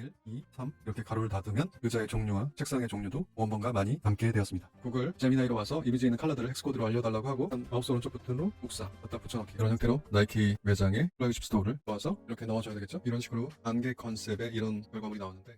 1, 2, 3 이렇게 가로를 닫으면 의자의 종류와 책상의 종류도 원본과 많이 담게 되었습니다. 구글 제미나이로 와서 이미지에 있는 컬러들을 헥스코드로 알려달라고 하고 마우스 오른쪽 버튼으로 복사, 갖다 붙여넣기 이런 형태로 나이키 매장에 플래그십 스토어를 넣어서 이렇게 넣어줘야 되겠죠. 이런 식으로 안개 컨셉의 이런 결과물이 나오는데,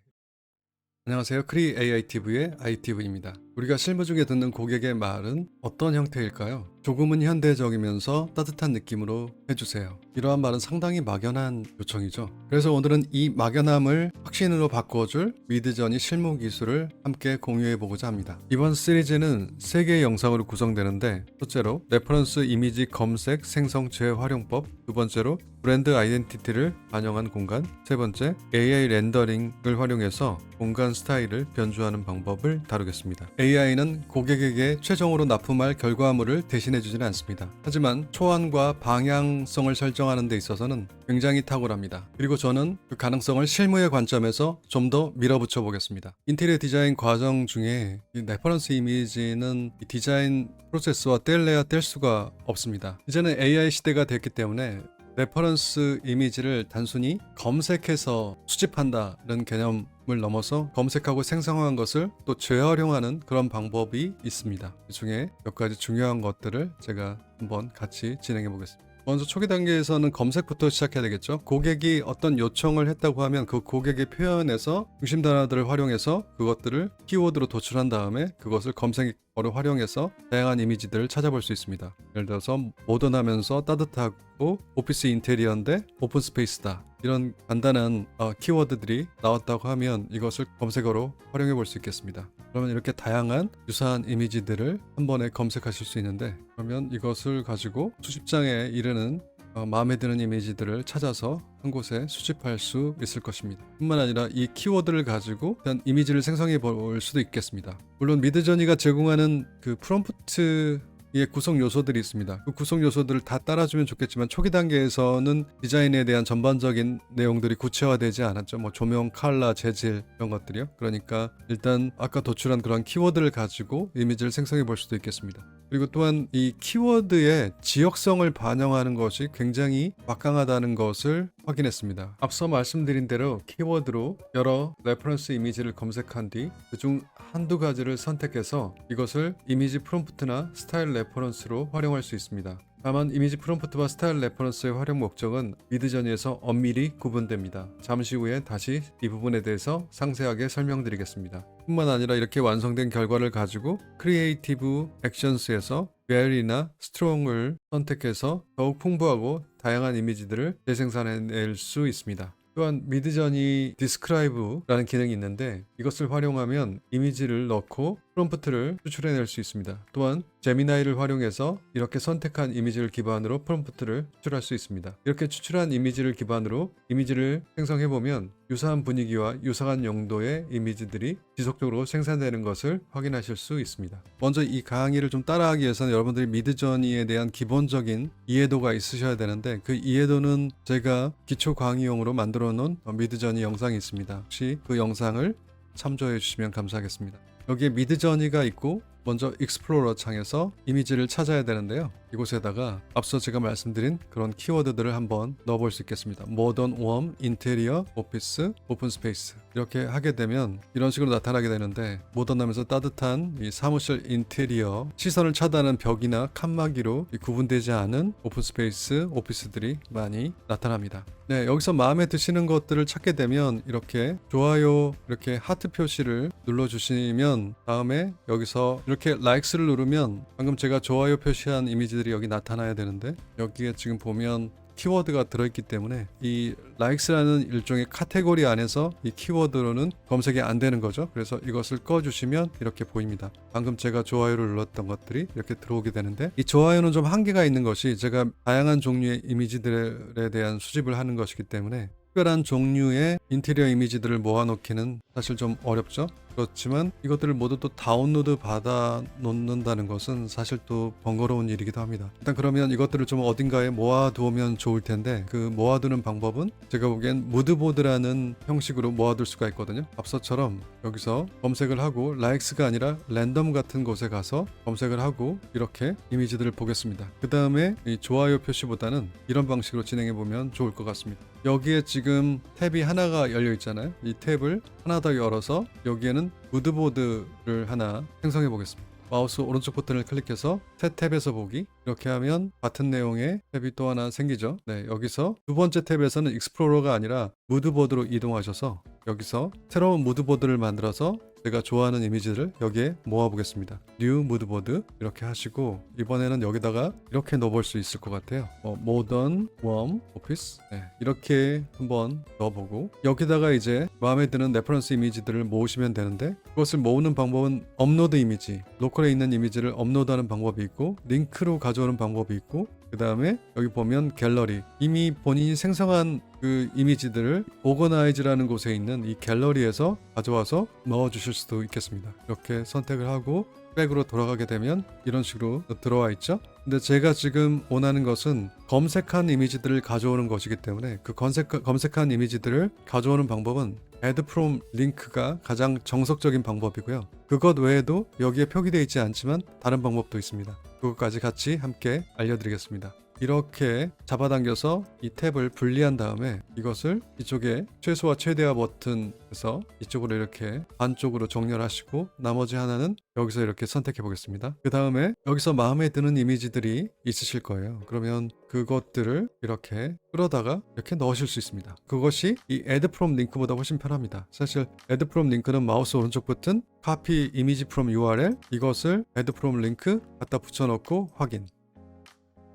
안녕하세요. 크리 AITV의 ITV입니다. 우리가 실무 중에 듣는 고객의 말은 어떤 형태일까요? 조금은 현대적이면서 따뜻한 느낌으로 해주세요. 이러한 말은 상당히 막연한 요청이죠. 그래서 오늘은 이 막연함을 확신으로 바꿔줄 미드저니 실무 기술을 함께 공유해보고자 합니다. 이번 시리즈는 3개의 영상으로 구성되는데, 첫째로 레퍼런스 이미지 검색 생성 재활용법, 두 번째로 브랜드 아이덴티티를 반영한 공간, 세 번째 AI 렌더링을 활용해서 공간 스타일을 변주하는 방법을 다루겠습니다. AI는 고객에게 최종으로 납품할 결과물을 대신해주지는 않습니다. 하지만 초안과 방향성을 설정하는 데 있어서는 굉장히 탁월합니다. 그리고 저는 그 가능성을 실무의 관점에서 좀 더 밀어붙여 보겠습니다. 인테리어 디자인 과정 중에 이 레퍼런스 이미지는 이 디자인 프로세스와 뗄래야 뗄 수가 없습니다. 이제는 AI 시대가 됐기 때문에 레퍼런스 이미지를 단순히 검색해서 수집한다는 개념을 넘어서 검색하고 생성한 것을 또 재활용하는 그런 방법이 있습니다. 그 중에 몇 가지 중요한 것들을 제가 한번 같이 진행해 보겠습니다. 먼저 초기 단계에서는 검색부터 시작해야 되겠죠. 고객이 어떤 요청을 했다고 하면 그 고객의 표현에서 중심 단어들을 활용해서 그것들을 키워드로 도출한 다음에 그것을 검색어로 활용해서 다양한 이미지들을 찾아볼 수 있습니다. 예를 들어서 모던하면서 따뜻하고 오피스 인테리어인데 오픈 스페이스다, 이런 간단한 키워드들이 나왔다고 하면 이것을 검색어로 활용해 볼 수 있겠습니다. 그러면 이렇게 다양한 유사한 이미지들을 한 번에 검색하실 수 있는데, 그러면 이것을 가지고 수집장에 이르는 마음에 드는 이미지들을 찾아서 한 곳에 수집할 수 있을 것입니다. 뿐만 아니라 이 키워드를 가지고 일단 이미지를 생성해 볼 수도 있겠습니다. 물론 미드저니가 제공하는 그 프롬프트 의 구성 요소들이 있습니다. 그 구성 요소들을 다 따라주면 좋겠지만 초기 단계에서는 디자인에 대한 전반적인 내용들이 구체화되지 않았죠. 뭐 조명, 컬러, 재질 이런 것들이요. 그러니까 일단 아까 도출한 그런 키워드를 가지고 이미지를 생성해 볼 수도 있겠습니다. 그리고 또한 이 키워드의 지역성을 반영하는 것이 굉장히 막강하다는 것을 확인했습니다. 앞서 말씀드린 대로 키워드로 여러 레퍼런스 이미지를 검색한 뒤 그중 한두 가지를 선택해서 이것을 이미지 프롬프트나 스타일 레퍼런스로 활용할 수 있습니다. 다만 이미지 프롬프트와 스타일 레퍼런스의 활용 목적은 미드저니에서 엄밀히 구분됩니다. 잠시 후에 다시 이 부분에 대해서 상세하게 설명드리겠습니다. 뿐만 아니라 이렇게 완성된 결과를 가지고 크리에이티브 액션스에서 Very나 Strong을 선택해서 더욱 풍부하고 다양한 이미지들을 재생산해낼 수 있습니다. 또한 미드저니 디스크라이브라는 기능이 있는데, 이것을 활용하면 이미지를 넣고 프롬프트를 추출해낼 수 있습니다. 또한 제미나이를 활용해서 이렇게 선택한 이미지를 기반으로 프롬프트를 추출할 수 있습니다. 이렇게 추출한 이미지를 기반으로 이미지를 생성해보면 유사한 분위기와 유사한 용도의 이미지들이 지속적으로 생산되는 것을 확인하실 수 있습니다. 먼저 이 강의를 좀 따라하기 위해서는 여러분들이 미드저니에 대한 기본적인 이해도가 있으셔야 되는데, 그 이해도는 제가 기초 강의용으로 만들어 놓은 미드저니 영상이 있습니다. 혹시 그 영상을 참조해 주시면 감사하겠습니다. 여기에 미드저니가 있고 먼저 익스플로러 창에서 이미지를 찾아야 되는데요. 이곳에다가 앞서 제가 말씀드린 그런 키워드들을 한번 넣어볼 수 있겠습니다. 모던, 웜, 인테리어, 오피스, 오픈 스페이스 이렇게 하게 되면 이런 식으로 나타나게 되는데, 모던하면서 따뜻한 이 사무실 인테리어, 시선을 차단하는 벽이나 칸막이로 구분되지 않은 오픈 스페이스, 오피스들이 많이 나타납니다. 네, 여기서 마음에 드시는 것들을 찾게 되면 이렇게 좋아요, 이렇게 하트 표시를 눌러주시면 다음에 여기서 이렇게 likes를 누르면 방금 제가 좋아요 표시한 이미지들이 여기 나타나야 되는데, 여기에 지금 보면 키워드가 들어있기 때문에 이 likes라는 일종의 카테고리 안에서 이 키워드로는 검색이 안 되는 거죠. 그래서 이것을 꺼주시면 이렇게 보입니다. 방금 제가 좋아요를 눌렀던 것들이 이렇게 들어오게 되는데, 이 좋아요는 좀 한계가 있는 것이 제가 다양한 종류의 이미지들에 대한 수집을 하는 것이기 때문에 특별한 종류의 인테리어 이미지들을 모아놓기는 사실 좀 어렵죠. 그렇지만 이것들을 모두 또 다운로드 받아 놓는다는 것은 사실 또 번거로운 일이기도 합니다. 일단 그러면 이것들을 좀 어딘가에 모아두면 좋을 텐데, 그 모아두는 방법은 제가 보기엔 무드보드라는 형식으로 모아둘 수가 있거든요. 앞서처럼 여기서 검색을 하고 likes가 아니라 랜덤 같은 곳에 가서 검색을 하고 이렇게 이미지들을 보겠습니다. 그 다음에 이 좋아요 표시보다는 이런 방식으로 진행해 보면 좋을 것 같습니다. 여기에 지금 탭이 하나가 열려 있잖아요. 이 탭을 하나 더 열어서 여기에는 무드보드를 하나 생성해 보겠습니다. 마우스 오른쪽 버튼을 클릭해서 새 탭에서 보기, 이렇게 하면 같은 내용의 탭이 또 하나 생기죠. 네, 여기서 두 번째 탭에서는 익스플로러가 아니라 무드보드로 이동하셔서 여기서 새로운 무드보드를 만들어서 제가 좋아하는 이미지를 여기에 모아 보겠습니다. 뉴 무드보드 이렇게 하시고, 이번에는 여기다가 이렇게 넣어볼 수 있을 것 같아요. 모던 웜 오피스, 네, 이렇게 한번 넣어보고, 여기다가 이제 마음에 드는 레퍼런스 이미지들을 모으시면 되는데, 그것을 모으는 방법은 업로드 이미지, 로컬에 있는 이미지를 업로드하는 방법이 있고, 링크로 가져오는 방법이 있고, 그 다음에 여기 보면 갤러리, 이미 본인이 생성한 그 이미지들을 오거나이즈라는 곳에 있는 이 갤러리에서 가져와서 넣어주실 수도 있겠습니다. 이렇게 선택을 하고 백으로 돌아가게 되면 이런 식으로 들어와 있죠. 근데 제가 지금 원하는 것은 검색한 이미지들을 가져오는 것이기 때문에 그 검색한 이미지들을 가져오는 방법은 add from link가 가장 정석적인 방법이고요. 그것 외에도 여기에 표기되어 있지 않지만 다른 방법도 있습니다. 그것까지 같이 함께 알려드리겠습니다. 이렇게 잡아당겨서 이 탭을 분리한 다음에 이것을 이쪽에 최소화 최대화 버튼에서 이쪽으로 이렇게 반쪽으로 정렬하시고, 나머지 하나는 여기서 이렇게 선택해 보겠습니다. 그 다음에 여기서 마음에 드는 이미지들이 있으실 거예요. 그러면 그것들을 이렇게 끌어다가 이렇게 넣으실 수 있습니다. 그것이 이 add from link보다 훨씬 편합니다. 사실 add from link는 마우스 오른쪽 버튼, copy image from URL, 이것을 add from link 갖다 붙여넣고 확인.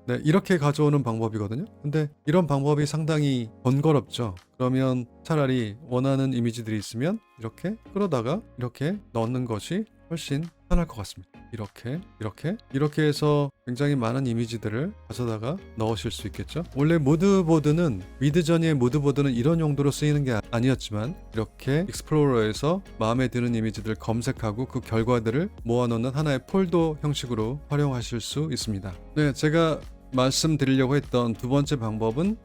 네, 이렇게 가져오는 방법이거든요. 근데 이런 방법이 상당히 번거롭죠. 그러면 차라리 원하는 이미지들이 있으면 이렇게 끌어다가 이렇게 넣는 것이 훨씬 편할 것 같습니다. 이렇게 해서 굉장히 많은 이미지들을 가져다가 넣으실 수 있겠죠. 원래 무드보드는, 미드저니의 무드보드는 이런 용도로 쓰이는 게 아니었지만, 이렇게 익스플로러에서 마음에 드는 이미지들을 검색하고 그 결과들을 모아놓는 하나의 폴더 형식으로 활용하실 수 있습니다. 네, 제가 말씀드리려고 했던 두 번째 방법은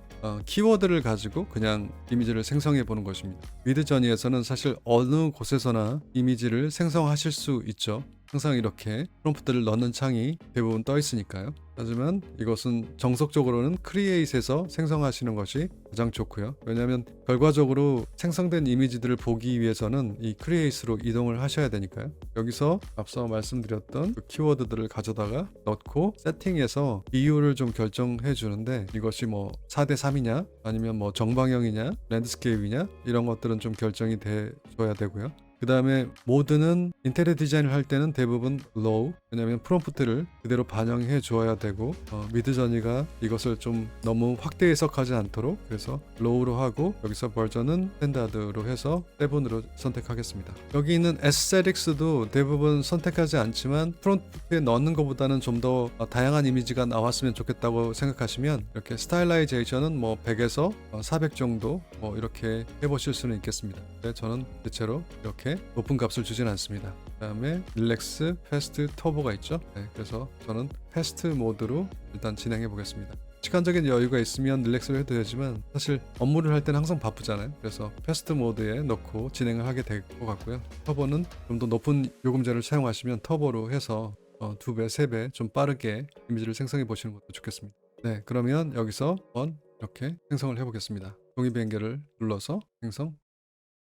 키워드를 가지고 그냥 이미지를 생성해 보는 것입니다. 미드저니에서는 사실 어느 곳에서나 이미지를 생성하실 수 있죠. 항상 이렇게 프롬프트를 넣는 창이 대부분 떠 있으니까요. 하지만 이것은 정석적으로는 크리에이트에서 생성하시는 것이 가장 좋고요. 왜냐하면 결과적으로 생성된 이미지들을 보기 위해서는 이 크리에이트로 이동을 하셔야 되니까요. 여기서 앞서 말씀드렸던 그 키워드들을 가져다가 넣고 세팅에서 비율을 좀 결정해 주는데, 이것이 뭐 4:3이냐 아니면 뭐 정방향이냐 랜드스케이프이냐 이런 것들은 좀 결정이 돼줘야 되고요. 그 다음에 모드는 인테리어 디자인을 할 때는 대부분 low, 왜냐하면 프롬프트를 그대로 반영해 주어야 되고, 미드저니가 이것을 좀 너무 확대 해석하지 않도록 그래서 low로 하고, 여기서 버전은 스탠다드로 해서 7으로 선택하겠습니다. 여기 있는 aesthetics도 대부분 선택하지 않지만 프롬프트에 넣는 것보다는 좀 더 다양한 이미지가 나왔으면 좋겠다고 생각하시면 이렇게 스타일라이제이션은 뭐 100에서 400 정도 뭐 이렇게 해보실 수는 있겠습니다. 네, 저는 대체로 이렇게 높은 값을 주진 않습니다. 그 다음에 릴렉스, 패스트, 터보가 있죠. 네, 그래서 저는 패스트 모드로 일단 진행해 보겠습니다. 시간적인 여유가 있으면 릴렉스를 해도 되지만 사실 업무를 할 때는 항상 바쁘잖아요. 그래서 패스트 모드에 넣고 진행을 하게 될 것 같고요. 터보는 좀 더 높은 요금제를 사용하시면 터보로 해서 2배, 3배 좀 빠르게 이미지를 생성해 보시는 것도 좋겠습니다. 네, 그러면 여기서 한번 이렇게 생성을 해 보겠습니다. 종이 비행기를 눌러서 생성.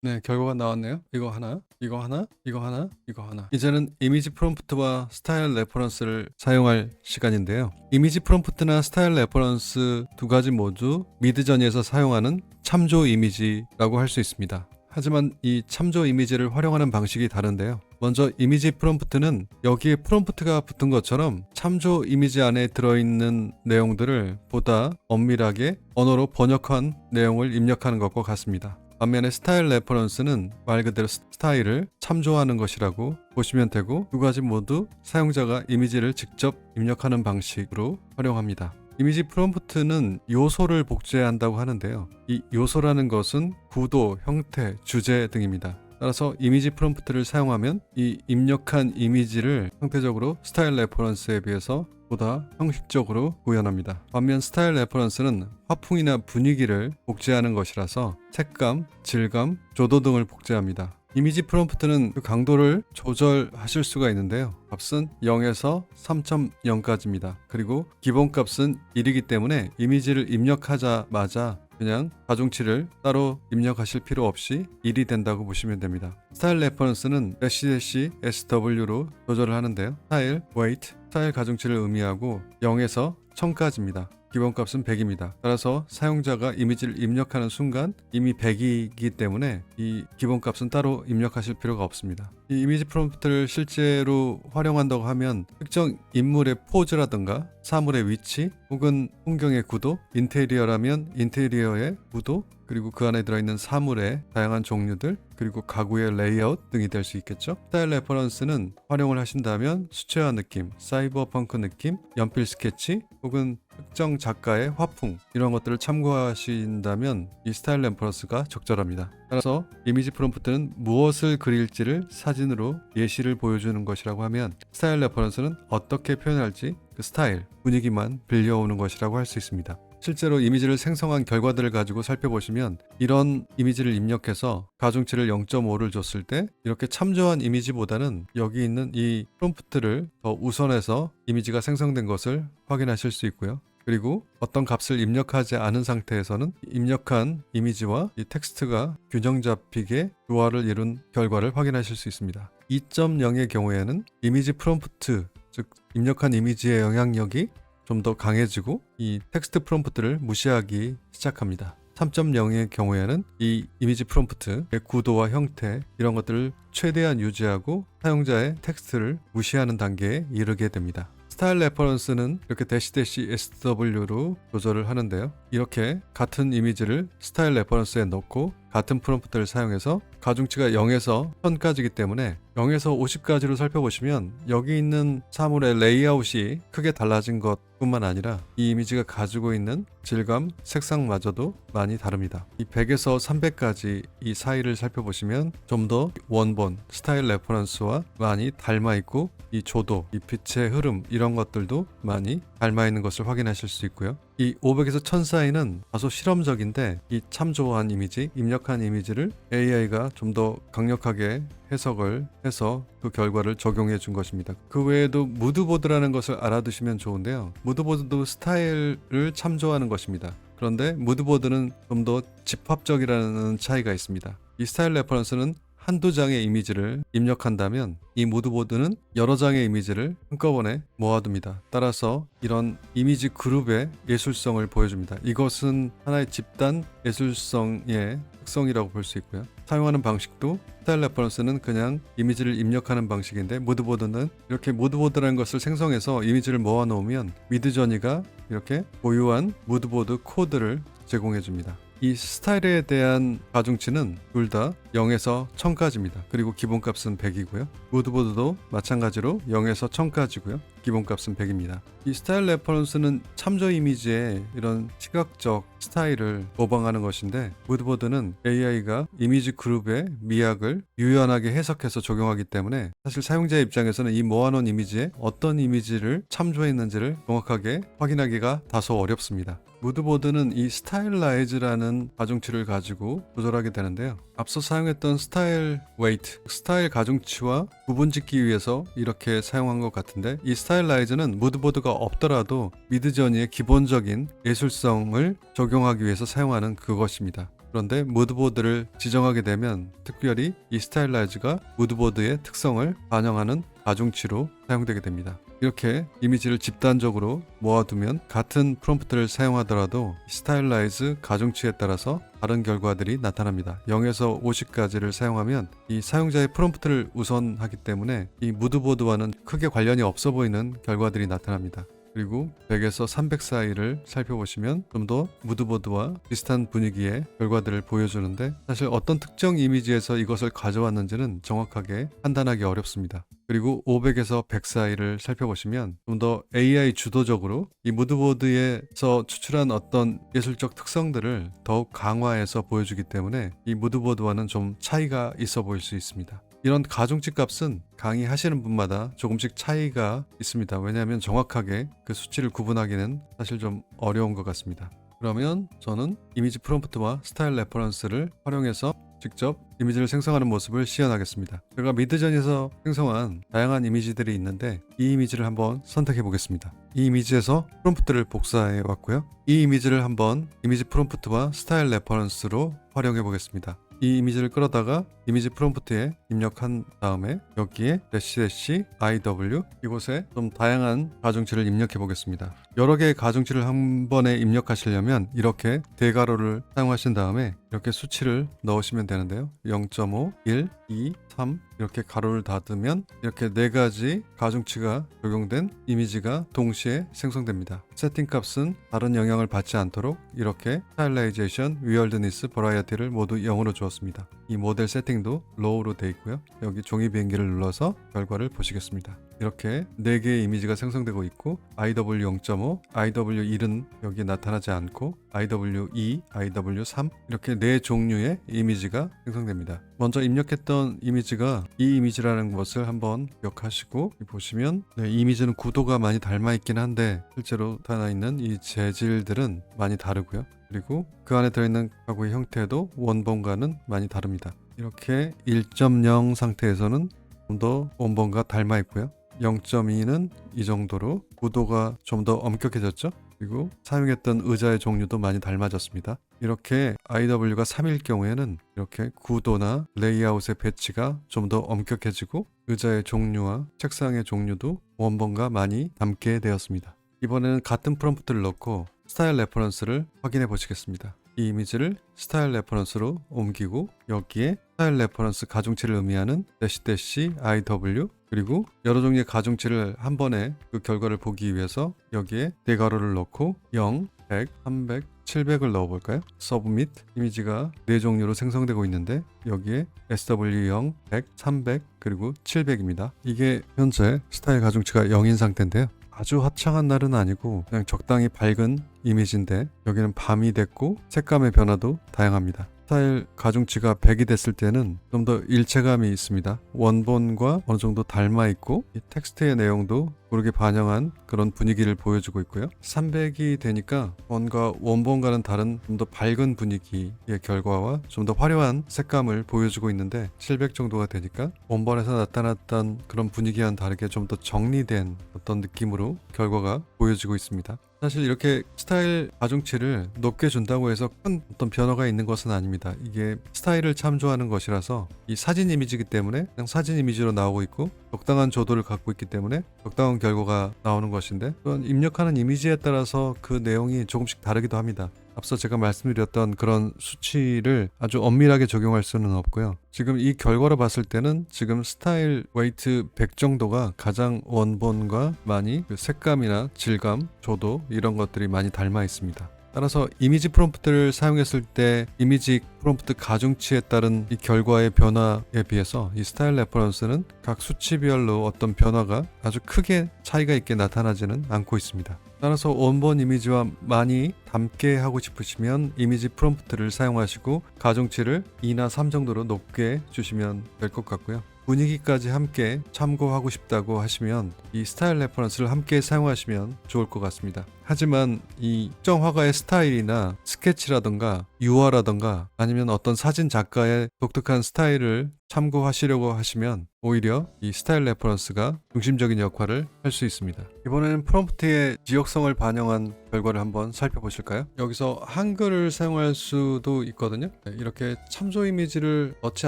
네, 결과가 나왔네요. 이거 하나, 이거 하나, 이거 하나, 이거 하나. 이제는 이미지 프롬프트와 스타일 레퍼런스를 사용할 시간인데요. 이미지 프롬프트나 스타일 레퍼런스 두 가지 모두 미드저니에서 사용하는 참조 이미지라고 할 수 있습니다. 하지만 이 참조 이미지를 활용하는 방식이 다른데요. 먼저 이미지 프롬프트는 여기에 프롬프트가 붙은 것처럼 참조 이미지 안에 들어있는 내용들을 보다 엄밀하게 언어로 번역한 내용을 입력하는 것과 같습니다. 반면에 스타일 레퍼런스는 말 그대로 스타일을 참조하는 것이라고 보시면 되고, 두 가지 모두 사용자가 이미지를 직접 입력하는 방식으로 활용합니다. 이미지 프롬프트는 요소를 복제한다고 하는데요. 이 요소라는 것은 구도, 형태, 주제 등입니다. 따라서 이미지 프롬프트를 사용하면 이 입력한 이미지를 상대적으로 스타일 레퍼런스에 비해서 보다 형식적으로 구현합니다. 반면 스타일 레퍼런스는 화풍이나 분위기를 복제하는 것이라서 색감, 질감, 조도 등을 복제합니다. 이미지 프롬프트는 그 강도를 조절하실 수가 있는데요. 값은 0에서 3.0까지입니다. 그리고 기본값은 1이기 때문에 이미지를 입력하자마자 그냥 가중치를 따로 입력하실 필요 없이 1이 된다고 보시면 됩니다. 스타일 레퍼런스는 -SW로 조절을 하는데요. 스타일, weight, 스타일 가중치를 의미하고 0에서 1000까지입니다. 기본값은 100입니다. 따라서 사용자가 이미지를 입력하는 순간 이미 100이기 때문에 이 기본값은 따로 입력하실 필요가 없습니다. 이 이미지 프롬프트를 실제로 활용한다고 하면 특정 인물의 포즈라든가 사물의 위치 혹은 풍경의 구도, 인테리어라면 인테리어의 구도, 그리고 그 안에 들어있는 사물의 다양한 종류들, 그리고 가구의 레이아웃 등이 될 수 있겠죠. 스타일 레퍼런스는 활용을 하신다면 수채화 느낌, 사이버펑크 느낌, 연필 스케치 혹은 특정 작가의 화풍 이런 것들을 참고하신다면 이 스타일 레퍼런스가 적절합니다. 따라서 이미지 프롬프트는 무엇을 그릴지를 사진으로 예시를 보여주는 것이라고 하면 스타일 레퍼런스는 어떻게 표현할지 그 스타일, 분위기만 빌려오는 것이라고 할 수 있습니다. 실제로 이미지를 생성한 결과들을 가지고 살펴보시면 이런 이미지를 입력해서 가중치를 0.5를 줬을 때 이렇게 참조한 이미지보다는 여기 있는 이 프롬프트를 더 우선해서 이미지가 생성된 것을 확인하실 수 있고요. 그리고 어떤 값을 입력하지 않은 상태에서는 입력한 이미지와 이 텍스트가 균형 잡히게 조화를 이룬 결과를 확인하실 수 있습니다. 2.0의 경우에는 이미지 프롬프트, 즉 입력한 이미지의 영향력이 좀 더 강해지고 이 텍스트 프롬프트를 무시하기 시작합니다. 3.0의 경우에는 이 이미지 프롬프트의 구도와 형태 이런 것들을 최대한 유지하고 사용자의 텍스트를 무시하는 단계에 이르게 됩니다. 스타일 레퍼런스는 이렇게 -SW로 조절을 하는데요. 이렇게 같은 이미지를 스타일 레퍼런스에 넣고 같은 프롬프트를 사용해서 가중치가 0에서 1000까지이기 때문에 0에서 50까지로 살펴보시면 여기 있는 사물의 레이아웃이 크게 달라진 것뿐만 아니라 이 이미지가 가지고 있는 질감, 색상마저도 많이 다릅니다. 이 100에서 300까지 이 사이를 살펴보시면 좀 더 원본, 스타일 레퍼런스와 많이 닮아 있고 이 조도, 이 빛의 흐름 이런 것들도 많이 닮아 있는 것을 확인하실 수 있고요. 이 500에서 1000 사이는 다소 실험적인데 이 참조한 이미지, 입력한 이미지를 AI가 좀 더 강력하게 해석을 해서 그 결과를 적용해 준 것입니다. 그 외에도 무드보드라는 것을 알아두시면 좋은데요. 무드보드도 스타일을 참조하는 것입니다. 그런데 무드보드는 좀 더 집합적이라는 차이가 있습니다. 이 스타일 레퍼런스는 한두 장의 이미지를 입력한다면 이 무드보드는 여러 장의 이미지를 한꺼번에 모아둡니다. 따라서 이런 이미지 그룹의 예술성을 보여줍니다. 이것은 하나의 집단 예술성의 특성이라고 볼 수 있고요. 사용하는 방식도 스타일 레퍼런스는 그냥 이미지를 입력하는 방식인데 무드보드는 이렇게 무드보드라는 것을 생성해서 이미지를 모아놓으면 미드저니가 이렇게 고유한 무드보드 코드를 제공해 줍니다. 이 스타일에 대한 가중치는 둘 다 0에서 1000까지입니다. 그리고 기본값은 100이고요. 무드보드도 마찬가지로 0에서 1000까지고요. 기본값은 100입니다. 이 스타일 레퍼런스는 참조 이미지의 이런 시각적 스타일을 모방하는 것인데 무드보드는 AI가 이미지 그룹의 미학을 유연하게 해석해서 적용하기 때문에 사실 사용자 입장에서는 이 모아놓은 이미지에 어떤 이미지를 참조했는지를 정확하게 확인하기가 다소 어렵습니다. 무드보드는 이 스타일라이즈라는 가중치를 가지고 조절하게 되는데요. 앞서 사용했던 스타일 웨이트, 스타일 가중치와 구분짓기 위해서 이렇게 사용한 것 같은데 이 스타일라이즈는 무드보드가 없더라도 미드저니의 기본적인 예술성을 적용하기 위해서 사용하는 그것입니다. 그런데 무드보드를 지정하게 되면 특별히 이 스타일라이즈가 무드보드의 특성을 반영하는 가중치로 사용되게 됩니다. 이렇게 이미지를 집단적으로 모아두면 같은 프롬프트를 사용하더라도 스타일라이즈 가중치에 따라서 다른 결과들이 나타납니다. 0에서 50까지를 사용하면 이 사용자의 프롬프트를 우선하기 때문에 이 무드보드와는 크게 관련이 없어 보이는 결과들이 나타납니다. 그리고 100에서 300 사이를 살펴보시면 좀 더 무드보드와 비슷한 분위기의 결과들을 보여주는데, 사실 어떤 특정 이미지에서 이것을 가져왔는지는 정확하게 판단하기 어렵습니다. 그리고 500에서 100 사이를 살펴보시면 좀 더 AI 주도적으로 이 무드보드에서 추출한 어떤 예술적 특성들을 더욱 강화해서 보여주기 때문에 이 무드보드와는 좀 차이가 있어 보일 수 있습니다. 이런 가중치 값은 강의하시는 분마다 조금씩 차이가 있습니다. 왜냐하면 정확하게 그 수치를 구분하기는 사실 좀 어려운 것 같습니다. 그러면 저는 이미지 프롬프트와 스타일 레퍼런스를 활용해서 직접 이미지를 생성하는 모습을 시연하겠습니다. 제가 미드전에서 생성한 다양한 이미지들이 있는데 이 이미지를 한번 선택해 보겠습니다. 이 이미지에서 프롬프트를 복사해 왔고요. 이 이미지를 한번 이미지 프롬프트와 스타일 레퍼런스로 활용해 보겠습니다. 이 이미지를 끌어다가 이미지 프롬프트에 입력한 다음에 여기에 -iw 이곳에 좀 다양한 가중치를 입력해 보겠습니다. 여러 개의 가중치를 한 번에 입력하시려면 이렇게 대괄호를 사용하신 다음에 이렇게 수치를 넣으시면 되는데요. 0.5, 1, 2, 3 이렇게 가로를 닫으면 이렇게 4가지 가중치가 적용된 이미지가 동시에 생성됩니다. 세팅 값은 다른 영향을 받지 않도록 이렇게 스타일라이제이션, 위얼드니스, 버라이어티를 모두 0으로 주었습니다. 이 모델 세팅도 로우로 되어 있고요. 여기 종이 비행기를 눌러서 결과를 보시겠습니다. 이렇게 4개의 이미지가 생성되고 있고 IW 0.5, IW 1은 여기에 나타나지 않고 IW 2, IW 3 이렇게 4종류의 이미지가 생성됩니다. 먼저 입력했던 이미지가 이 이미지라는 것을 한번 기억하시고 보시면 이 이미지는 구도가 많이 닮아 있긴 한데 실제로 나타나 있는 이 재질들은 많이 다르고요. 그리고 그 안에 들어있는 가구의 형태도 원본과는 많이 다릅니다. 이렇게 1.0 상태에서는 좀 더 원본과 닮아 있고요. 0.2는 이 정도로 구도가 좀 더 엄격해졌죠. 그리고 사용했던 의자의 종류도 많이 닮아졌습니다. 이렇게 IW가 3일 경우에는 이렇게 구도나 레이아웃의 배치가 좀 더 엄격해지고 의자의 종류와 책상의 종류도 원본과 많이 닮게 되었습니다. 이번에는 같은 프롬프트를 넣고 스타일 레퍼런스를 확인해 보시겠습니다. 이 이미지를 스타일 레퍼런스로 옮기고 여기에 스타일 레퍼런스 가중치를 의미하는 -iw 그리고 여러 종류의 가중치를 한 번에 그 결과를 보기 위해서 여기에 대괄호를 넣고 0, 100, 300, 700을 넣어볼까요? 서브밋 이미지가 4종류로 생성되고 있는데 여기에 SW0, 100, 300 그리고 700입니다. 이게 현재 스타일 가중치가 0인 상태인데요. 아주 화창한 날은 아니고 그냥 적당히 밝은 이미지인데 여기는 밤이 됐고 색감의 변화도 다양합니다. 스타일 가중치가 100이 됐을 때는 좀 더 일체감이 있습니다. 원본과 어느 정도 닮아 있고 이 텍스트의 내용도 고르게 반영한 그런 분위기를 보여주고 있고요. 300이 되니까 원본과는 다른 좀 더 밝은 분위기의 결과와 좀 더 화려한 색감을 보여주고 있는데 700 정도가 되니까 원본에서 나타났던 그런 분위기와는 다르게 좀 더 정리된 어떤 느낌으로 결과가 보여지고 있습니다. 사실 이렇게 스타일 가중치를 높게 준다고 해서 큰 어떤 변화가 있는 것은 아닙니다. 이게 스타일을 참조하는 것이라서 이 사진 이미지이기 때문에 그냥 사진 이미지로 나오고 있고 적당한 조도를 갖고 있기 때문에 적당한 결과가 나오는 것인데 또한 입력하는 이미지에 따라서 그 내용이 조금씩 다르기도 합니다. 앞서 제가 말씀드렸던 그런 수치를 아주 엄밀하게 적용할 수는 없고요. 지금 이 결과로 봤을 때는 지금 스타일 웨이트 100 정도가 가장 원본과 많이 그 색감이나 질감, 조도 이런 것들이 많이 닮아 있습니다. 따라서 이미지 프롬프트를 사용했을 때 이미지 프롬프트 가중치에 따른 이 결과의 변화에 비해서 이 스타일 레퍼런스는 각 수치별로 어떤 변화가 아주 크게 차이가 있게 나타나지는 않고 있습니다. 따라서 원본 이미지와 많이 닮게 하고 싶으시면 이미지 프롬프트를 사용하시고 가중치를 2나 3 정도로 높게 주시면 될 것 같고요. 분위기까지 함께 참고하고 싶다고 하시면 이 스타일 레퍼런스를 함께 사용하시면 좋을 것 같습니다. 하지만 이 특정 화가의 스타일이나 스케치라던가 유화라던가 아니면 어떤 사진 작가의 독특한 스타일을 참고하시려고 하시면 오히려 이 스타일 레퍼런스가 중심적인 역할을 할 수 있습니다. 이번에는 프롬프트의 지역성을 반영한 결과를 한번 살펴보실까요? 여기서 한글을 사용할 수도 있거든요. 이렇게 참조 이미지를 넣지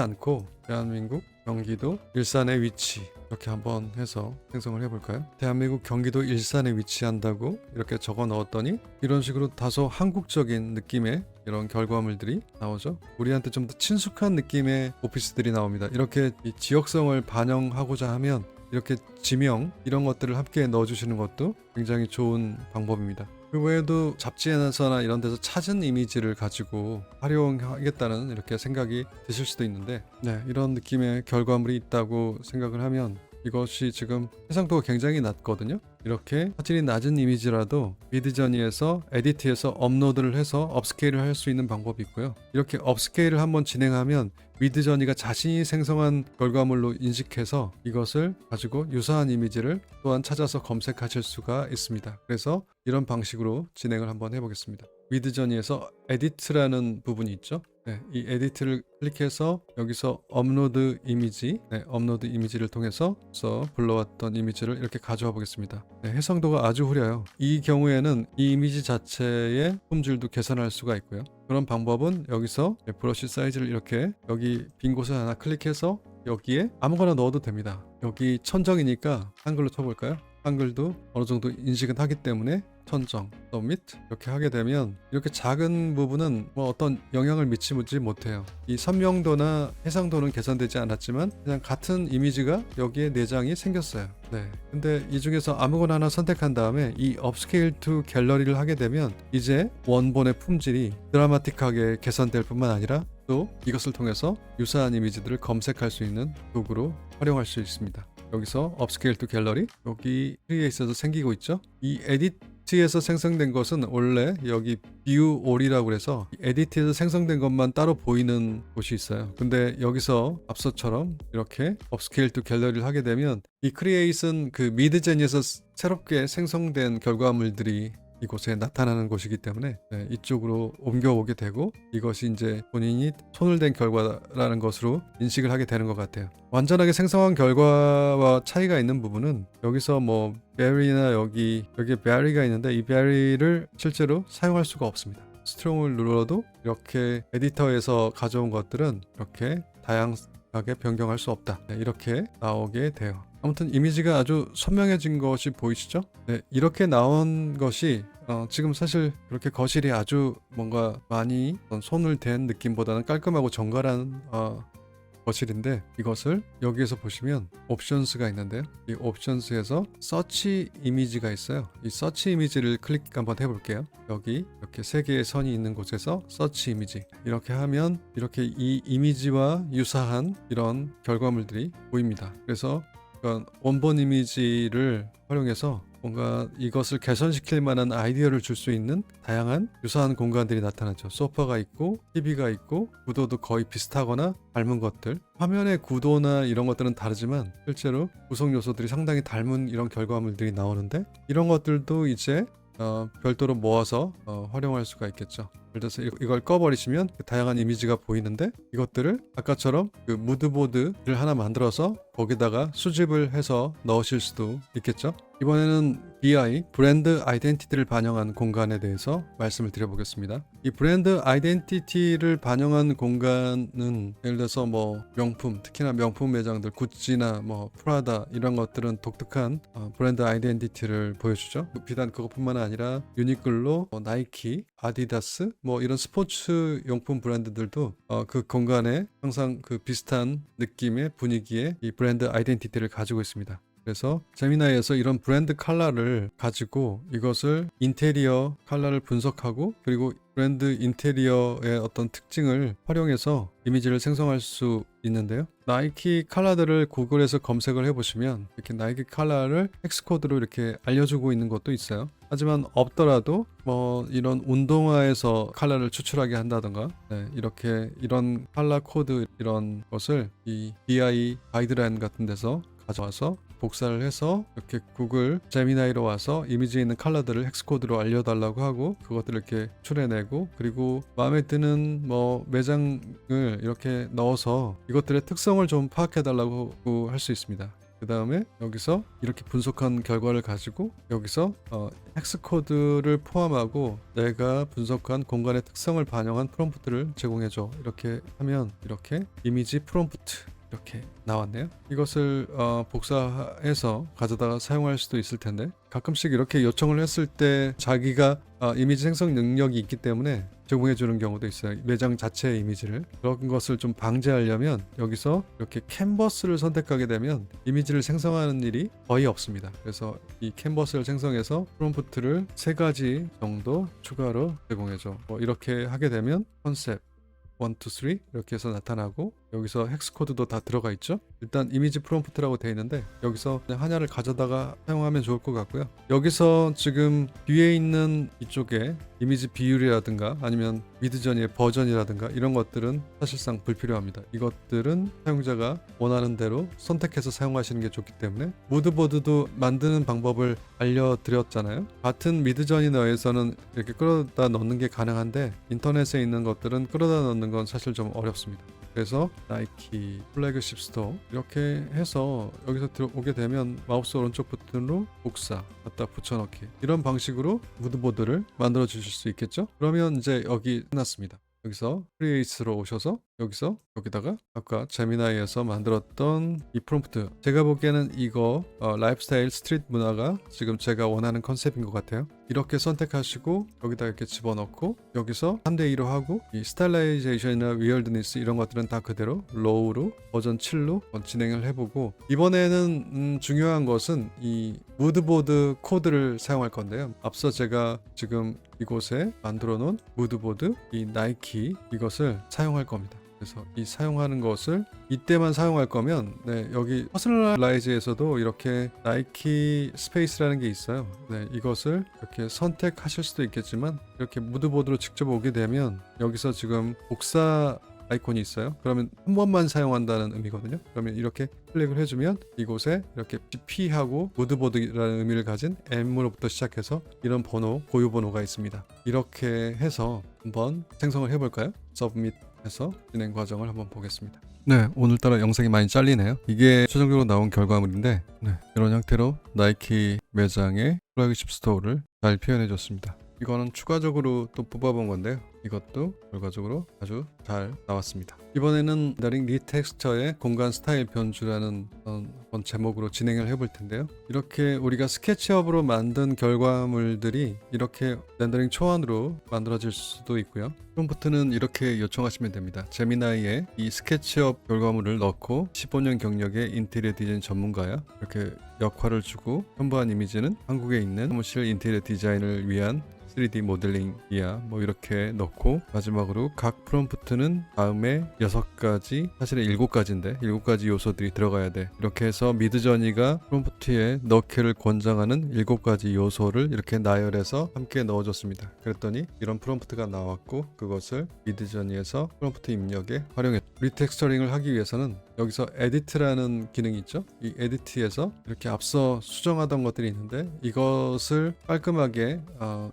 않고 대한민국 경기도 일산의 위치 이렇게 한번 해서 생성을 해볼까요? 대한민국 경기도 일산에 위치한다고 이렇게 적어 넣었더니 이런 식으로 다소 한국적인 느낌의 이런 결과물들이 나오죠. 우리한테 좀 더 친숙한 느낌의 오피스들이 나옵니다. 이렇게 이 지역성을 반영하고자 하면 이렇게 지명 이런 것들을 함께 넣어주시는 것도 굉장히 좋은 방법입니다. 그 외에도 잡지에서나 이런 데서 찾은 이미지를 가지고 활용하겠다는 이렇게 생각이 드실 수도 있는데, 네, 이런 느낌의 결과물이 있다고 생각을 하면 이것이 지금 해상도가 굉장히 낮거든요. 이렇게 화질이 낮은 이미지라도 미드저니에서 에디트해서 업로드를 해서 업스케일을 할 수 있는 방법이 있고요. 이렇게 업스케일을 한번 진행하면 미드저니가 자신이 생성한 결과물로 인식해서 이것을 가지고 유사한 이미지를 또한 찾아서 검색하실 수가 있습니다. 그래서 이런 방식으로 진행을 한번 해보겠습니다. 미드저니에서 에디트라는 부분이 있죠. 네, 이 에디트를 클릭해서 여기서 업로드 이미지, 업로드 이미지를 통해서 불러왔던 이미지를 이렇게 가져와 보겠습니다. 네, 해상도가 아주 흐려요. 이 경우에는 이 이미지 자체의 품질도 개선할 수가 있고요. 그런 방법은 여기서 브러쉬 사이즈를 이렇게 여기 빈 곳을 하나 클릭해서 여기에 아무거나 넣어도 됩니다. 여기 천정이니까 한글로 쳐볼까요? 한글도 어느 정도 인식은 하기 때문에 천정, 서밋 이렇게 하게 되면 이렇게 작은 부분은 뭐 어떤 영향을 미치지 못해요. 이 선명도나 해상도는 개선되지 않았지만 그냥 같은 이미지가 여기에 내장이 생겼어요. 네. 근데 이 중에서 아무거나 하나 선택한 다음에 이 업스케일 투 갤러리를 하게 되면 이제 원본의 품질이 드라마틱하게 개선될 뿐만 아니라 또 이것을 통해서 유사한 이미지들을 검색할 수 있는 도구로 활용할 수 있습니다. 여기서 업스케일 투 갤러리, 여기 크리에이트에서 생기고 있죠. 이 에디트에서 생성된 것은 원래 여기 뷰 올이라고 해서 에디트에서 생성된 것만 따로 보이는 곳이 있어요. 근데 여기서 앞서처럼 이렇게 업스케일 투 갤러리를 하게 되면 이 크리에이트는 그 미드제니에서 새롭게 생성된 결과물들이 이곳에 나타나는 곳이기 때문에 이쪽으로 옮겨오게 되고 이것이 이제 본인이 손을 댄 결과라는 것으로 인식을 하게 되는 것 같아요. 완전하게 생성한 결과와 차이가 있는 부분은 여기서 뭐 베리나 여기에 베리가 있는데 이 베리를 실제로 사용할 수가 없습니다. 스트롱을 눌러도 이렇게 에디터에서 가져온 것들은 이렇게 다양하게 변경할 수 없다. 이렇게 나오게 돼요. 아무튼 이미지가 아주 선명해진 것이 보이시죠? 네, 이렇게 나온 것이 지금 사실 그렇게 거실이 아주 뭔가 많이 손을 댄 느낌보다는 깔끔하고 정갈한 거실인데, 이것을 여기에서 보시면 옵션스가 있는데요. 이 옵션스에서 서치 이미지가 있어요. 이 서치 이미지를 클릭 한번 해볼게요. 여기 이렇게 세 개의 선이 있는 곳에서 서치 이미지 이렇게 하면 이렇게 이 이미지와 유사한 이런 결과물들이 보입니다. 그래서 원본 이미지를 활용해서 뭔가 이것을 개선시킬 만한 아이디어를 줄 수 있는 다양한 유사한 공간들이 나타나죠. 소파가 있고 TV가 있고 구도도 거의 비슷하거나 닮은 것들, 화면의 구도나 이런 것들은 다르지만 실제로 구성 요소들이 상당히 닮은 이런 결과물들이 나오는데, 이런 것들도 이제 별도로 모아서 활용할 수가 있겠죠. 예를 들어서 이걸 꺼버리시면 다양한 이미지가 보이는데, 이것들을 아까처럼 그 무드보드를 하나 만들어서 거기다가 수집을 해서 넣으실 수도 있겠죠. 이번에는 BI, 브랜드 아이덴티티를 반영한 공간에 대해서 말씀을 드려보겠습니다. 이 브랜드 아이덴티티를 반영한 공간은 예를 들어서 뭐 명품, 특히나 명품 매장들, 구찌나 뭐 프라다 이런 것들은 독특한 브랜드 아이덴티티를 보여주죠. 비단 그것뿐만 아니라 유니클로, 나이키, 아디다스 뭐 이런 스포츠 용품 브랜드들도 그 공간에 항상 그 비슷한 느낌의 분위기의 이 브랜드 아이덴티티를 가지고 있습니다. 그래서 제미나이에서 이런 브랜드 컬러를 가지고 이것을 인테리어 컬러를 분석하고 그리고 브랜드 인테리어의 어떤 특징을 활용해서 이미지를 생성할 수 있는데요. 나이키 컬러들을 구글에서 검색을 해보시면 이렇게 나이키 컬러를 텍스코드로 이렇게 알려주고 있는 것도 있어요. 하지만 없더라도 뭐 이런 운동화에서 컬러를 추출하게 한다던가 이렇게 이런 컬러 코드 이런 것을 이 BI 가이드라인 같은 데서 가져와서 복사를 해서 이렇게 구글 제미나이로 와서 이미지에 있는 컬러들을 헥스코드로 알려달라고 하고 그것들을 이렇게 추려내고, 그리고 마음에 드는 뭐 매장을 이렇게 넣어서 이것들의 특성을 좀 파악해달라고 할 수 있습니다. 그 다음에 여기서 이렇게 분석한 결과를 가지고 여기서 헥스코드를 포함하고 내가 분석한 공간의 특성을 반영한 프롬프트를 제공해줘. 이렇게 하면 이렇게 이미지 프롬프트 이렇게 나왔네요. 이것을 복사해서 가져다가 사용할 수도 있을 텐데 가끔씩 이렇게 요청을 했을 때 자기가 이미지 생성 능력이 있기 때문에 제공해 주는 경우도 있어요. 매장 자체의 이미지를. 그런 것을 좀 방지하려면 여기서 이렇게 캔버스를 선택하게 되면 이미지를 생성하는 일이 거의 없습니다. 그래서 이 캔버스를 생성해서 프롬프트를 3가지 정도 추가로 제공해 줘. 이렇게 하게 되면 컨셉 1, 2, 3 이렇게 해서 나타나고 여기서 헥스 코드도 다 들어가 있죠. 일단 이미지 프롬프트라고 되어 있는데 여기서 그냥 하나를 가져다가 사용하면 좋을 것 같고요. 여기서 지금 뒤에 있는 이쪽에 이미지 비율이라든가 아니면 미드저니의 버전이라든가 이런 것들은 사실상 불필요합니다. 이것들은 사용자가 원하는 대로 선택해서 사용하시는 게 좋기 때문에 무드보드도 만드는 방법을 알려드렸잖아요. 같은 미드저니너에서는 이렇게 끌어다 넣는 게 가능한데 인터넷에 있는 것들은 끌어다 넣는 건 사실 좀 어렵습니다. 그래서 나이키 플래그십 스토어 이렇게 해서 여기서 들어오게 되면 마우스 오른쪽 버튼으로 복사 갖다 붙여넣기 이런 방식으로 무드보드를 만들어 주실 수 있겠죠. 그러면 이제 여기 끝났습니다. 여기서 크리에이트로 오셔서 여기다가 아까 제미나이에서 만들었던 이 프롬프트, 제가 보기에는 이거 라이프스타일 스트릿 문화가 지금 제가 원하는 컨셉인 것 같아요. 이렇게 선택하시고 여기다 이렇게 집어넣고 여기서 3대2로 하고 이 스타일라이제이션이나 위얼드니스 이런 것들은 다 그대로 로우로 버전 7로 진행을 해보고 이번에는 중요한 것은 이 무드보드 코드를 사용할 건데요. 앞서 제가 지금 이곳에 만들어 놓은 무드보드 이 나이키 이것을 사용할 겁니다. 그래서 이 사용하는 것을 이때만 사용할 거면 여기 퍼스널라이즈에서도 이렇게 나이키 스페이스라는 게 있어요. 이것을 이렇게 선택하실 수도 있겠지만 이렇게 무드보드로 직접 오게 되면 여기서 지금 복사 아이콘이 있어요. 그러면 한 번만 사용한다는 의미거든요. 그러면 이렇게 클릭을 해주면 이곳에 이렇게 P하고 무드보드라는 의미를 가진 M으로부터 시작해서 이런 번호, 고유 번호가 있습니다. 이렇게 해서 한번 생성을 해볼까요? 서브밋 해서 진행 과정을 한번 보겠습니다. 네, 오늘따라 영상이 많이 잘리네요. 이게 최종적으로 나온 결과물인데 이런 형태로 나이키 매장의 플래그십 스토어를 잘 표현해 줬습니다. 이거는 추가적으로 또 뽑아본 건데요. 이것도 결과적으로 아주 잘 나왔습니다. 이번에는 렌더링 리텍스처의 공간 스타일 변주라는 제목으로 진행을 해볼 텐데요. 이렇게 우리가 스케치업으로 만든 결과물들이 이렇게 렌더링 초안으로 만들어질 수도 있고요. 프롬프트는 이렇게 요청하시면 됩니다. 제미나이에 이 스케치업 결과물을 넣고 15년 경력의 인테리어 디자인 전문가야 이렇게 역할을 주고 첨부한 이미지는 한국에 있는 사무실 인테리어 디자인을 위한 3D 모델링이야 이렇게 넣고 마지막으로 각 프롬프트는 다음에 6가지 사실은 7가지인데 7가지 요소들이 들어가야 돼. 이렇게 해서 미드저니가 프롬프트에 넣기를 권장하는 7가지 요소를 이렇게 나열해서 함께 넣어줬습니다. 그랬더니 이런 프롬프트가 나왔고 그것을 미드저니에서 프롬프트 입력에 활용했죠. 리텍스처링을 하기 위해서는 여기서 에디트라는 기능이 있죠. 이 에디트에서 이렇게 앞서 수정하던 것들이 있는데 이것을 깔끔하게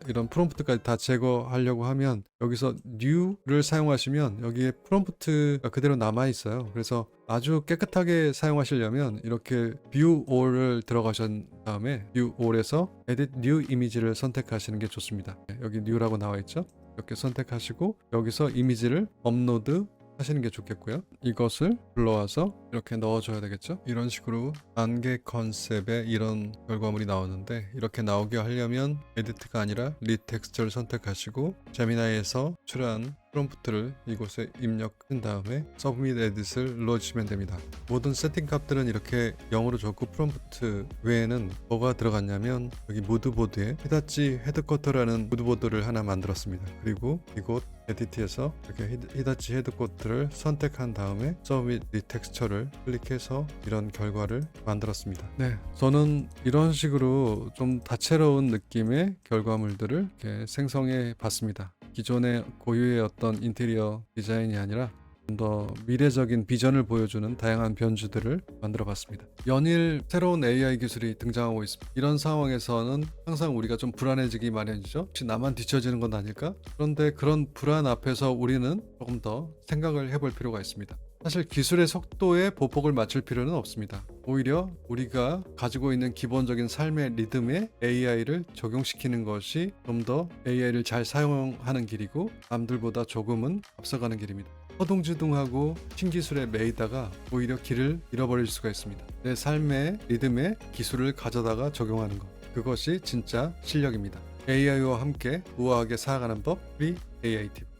이런 프롬프트까지 다 제거하려고 하면 여기서 new를 사용하시면 여기에 프롬프트가 그대로 남아 있어요. 그래서 아주 깨끗하게 사용하시려면 이렇게 view all을 들어가신 다음에 view all에서 edit new 이미지를 선택하시는 게 좋습니다. 여기 new라고 나와 있죠. 이렇게 선택하시고 여기서 이미지를 업로드 하시는 게 좋겠고요. 이것을 불러와서 이렇게 넣어줘야 되겠죠. 이런 식으로 단계 컨셉의 이런 결과물이 나오는데 이렇게 나오게 하려면 에디트가 아니라 리텍스처를 선택하시고 제미나이에서 출한 프롬프트를 이곳에 입력한 다음에 서브밋 에딧을 눌러주시면 됩니다. 모든 세팅 값들은 이렇게 0으로 줬고 프롬프트 외에는 뭐가 들어갔냐면 여기 무드보드에 히다치 헤드쿼터라는 무드보드를 하나 만들었습니다. 그리고 이곳 에디트에서 이렇게 히다치 헤드쿼터를 선택한 다음에 서브밋 리텍스처를 클릭해서 이런 결과를 만들었습니다. 저는 이런 식으로 좀 다채로운 느낌의 결과물들을 이렇게 생성해 봤습니다. 기존의 고유의 어떤 인테리어 디자인이 아니라 좀 더 미래적인 비전을 보여주는 다양한 변주들을 만들어 봤습니다. 연일 새로운 AI 기술이 등장하고 있습니다. 이런 상황에서는 항상 우리가 좀 불안해지기 마련이죠. 혹시 나만 뒤처지는 건 아닐까? 그런데 그런 불안 앞에서 우리는 조금 더 생각을 해볼 필요가 있습니다. 사실 기술의 속도에 보폭을 맞출 필요는 없습니다. 오히려 우리가 가지고 있는 기본적인 삶의 리듬에 AI를 적용시키는 것이 좀 더 AI를 잘 사용하는 길이고 남들보다 조금은 앞서가는 길입니다. 허둥지둥하고 신기술에 매이다가 오히려 길을 잃어버릴 수가 있습니다. 내 삶의 리듬에 기술을 가져다가 적용하는 것, 그것이 진짜 실력입니다. AI와 함께 우아하게 살아가는 법, 프리 AI 팁.